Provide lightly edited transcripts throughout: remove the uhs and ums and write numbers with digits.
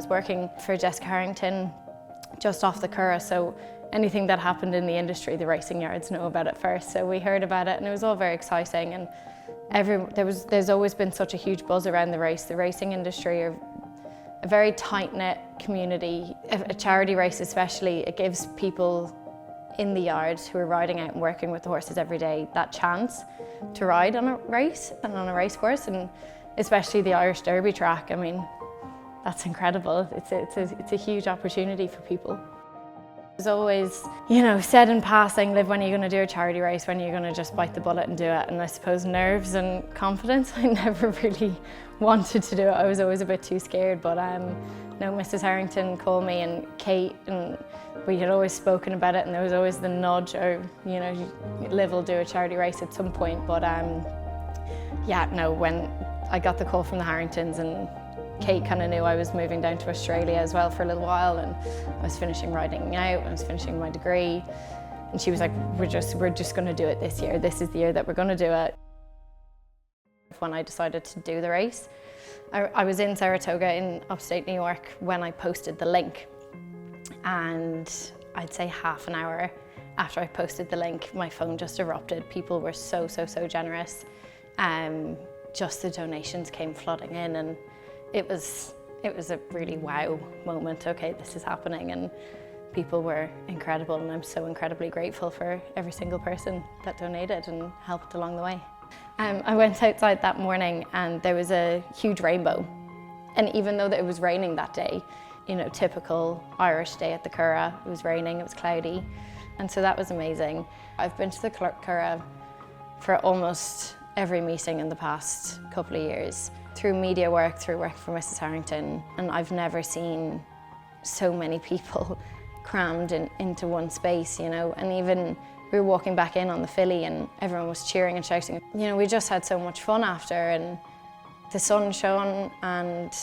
was working for Jessica Harrington just off the Curragh, so anything that happened in the industry, the racing yards know about it first. So we heard about it and it was all very exciting, and there's always been such a huge buzz around the race. The racing industry are a very tight-knit community. A charity race especially, it gives people in the yard who are riding out and working with the horses every day that chance to ride on a race and on a race course, and especially the Irish Derby track. I mean, that's incredible. It's a huge opportunity for people. There's always, you know, said in passing, Liv, when are you going to do a charity race? When are you going to just bite the bullet and do it? And I suppose nerves and confidence, I never really wanted to do it. I was always a bit too scared, but no, Mrs. Harrington called me, and Kate, and we had always spoken about it, and there was always the nudge, or, you know, Liv will do a charity race at some point. But yeah, no, when I got the call from the Harringtons, and Kate kind of knew I was moving down to Australia as well for a little while, and I was finishing riding out, I was finishing my degree, and she was like, we're just going to do it this year. This is the year that we're going to do it. When I decided to do the race, I was in Saratoga in upstate New York when I posted the link, and I'd say half an hour after I posted the link, my phone just erupted. People were so generous. Just the donations came flooding in, and it was a really wow moment. Okay, this is happening, and people were incredible, and I'm so incredibly grateful for every single person that donated and helped along the way. I went outside that morning and there was a huge rainbow, and even though it was raining that day, you know, typical Irish day at the Curragh, it was raining, it was cloudy, and so that was amazing. I've been to the Curragh for almost every meeting in the past couple of years, through media work, through work for Mrs. Harrington, and I've never seen so many people crammed into one space, you know. And even we were walking back in on the filly and everyone was cheering and shouting. You know, we just had so much fun after, and the sun shone, and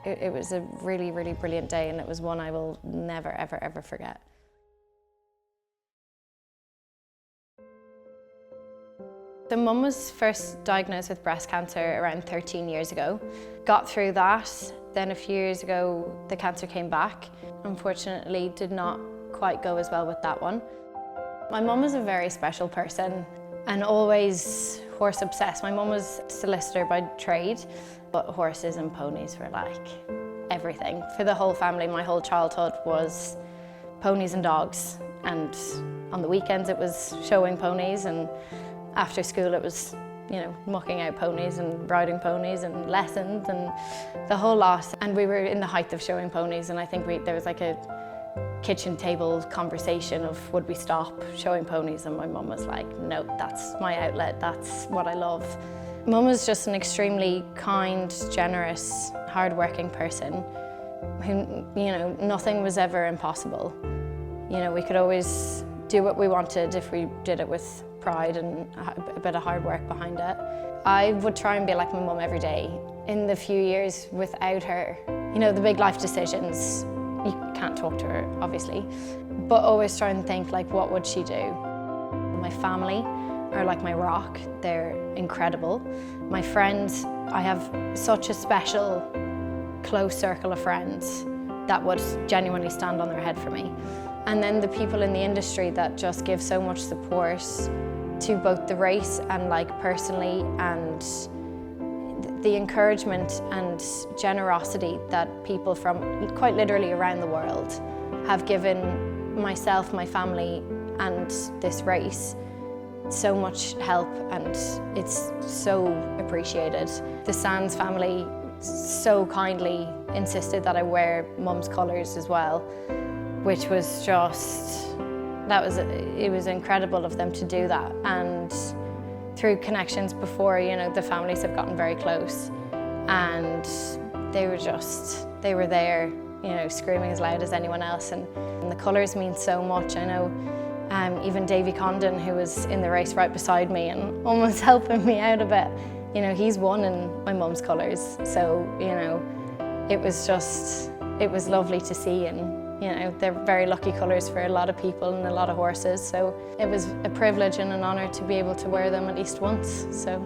it was a really brilliant day, and it was one I will never ever forget. So Mum was first diagnosed with breast cancer around 13 years ago. Got through that, then a few years ago the cancer came back. Unfortunately did not quite go as well with that one. My mum was a very special person and always horse obsessed. My mum was a solicitor by trade, but horses and ponies were like everything. For the whole family, my whole childhood was ponies and dogs, and on the weekends it was showing ponies, and after school it was, you know, mucking out ponies and riding ponies and lessons and the whole lot. And we were in the height of showing ponies, and I think there was like a kitchen table conversation of would we stop showing ponies, and my mum was like, no, that's my outlet, that's what I love. Mum was just an extremely kind, generous, hard-working person who, you know, nothing was ever impossible. You know, we could always do what we wanted if we did it with pride and a bit of hard work behind it. I would try and be like my mum every day. In the few years without her, you know, the big life decisions, you can't talk to her, obviously, but always try and think, like, what would she do? My family are like my rock. They're incredible. My friends, I have such a special, close circle of friends that would genuinely stand on their head for me. And then the people in the industry that just give so much support to both the race and like personally, and the encouragement and generosity that people from quite literally around the world have given myself, my family and this race so much help, and it's so appreciated. The Sands family so kindly insisted that I wear Mum's colours as well, which was just, it was incredible of them to do that. And through connections before, you know, the families have gotten very close, and they were there, you know, screaming as loud as anyone else, and the colours mean so much. I know even Davy Condon, who was in the race right beside me and almost helping me out a bit, you know, he's won in my mum's colours. So, you know, it was lovely to see, and, you know, they're very lucky colours for a lot of people and a lot of horses. So it was a privilege and an honour to be able to wear them at least once. So.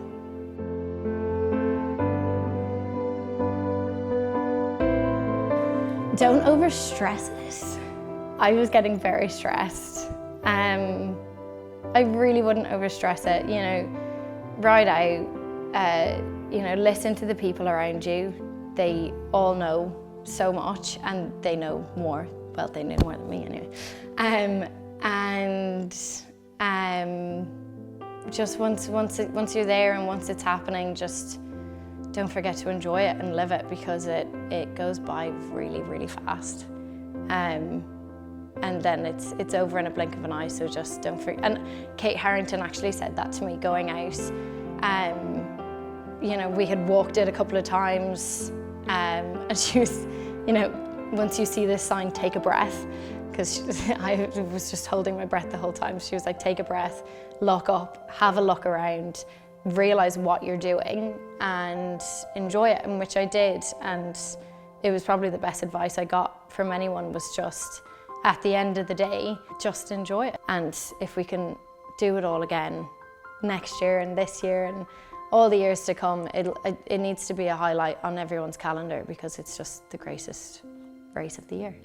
Don't overstress it. I was getting very stressed. I really wouldn't overstress it, you know, ride out, you know, listen to the people around you. They all know so much and they know more. Well, they know more than me anyway. Just once you're there and once it's happening, just don't forget to enjoy it and live it, because it goes by really, really fast. And then it's over in a blink of an eye, so just don't forget. And Kate Harrington actually said that to me going out. You know, we had walked it a couple of times, and she was, you know, once you see this sign, take a breath, because I was just holding my breath the whole time. She was like, take a breath, look up, have a look around, realize what you're doing and enjoy it, and which I did. And it was probably the best advice I got from anyone, was just, at the end of the day, just enjoy it. And if we can do it all again next year and this year and all the years to come, it needs to be a highlight on everyone's calendar, because it's just the greatest race of the year.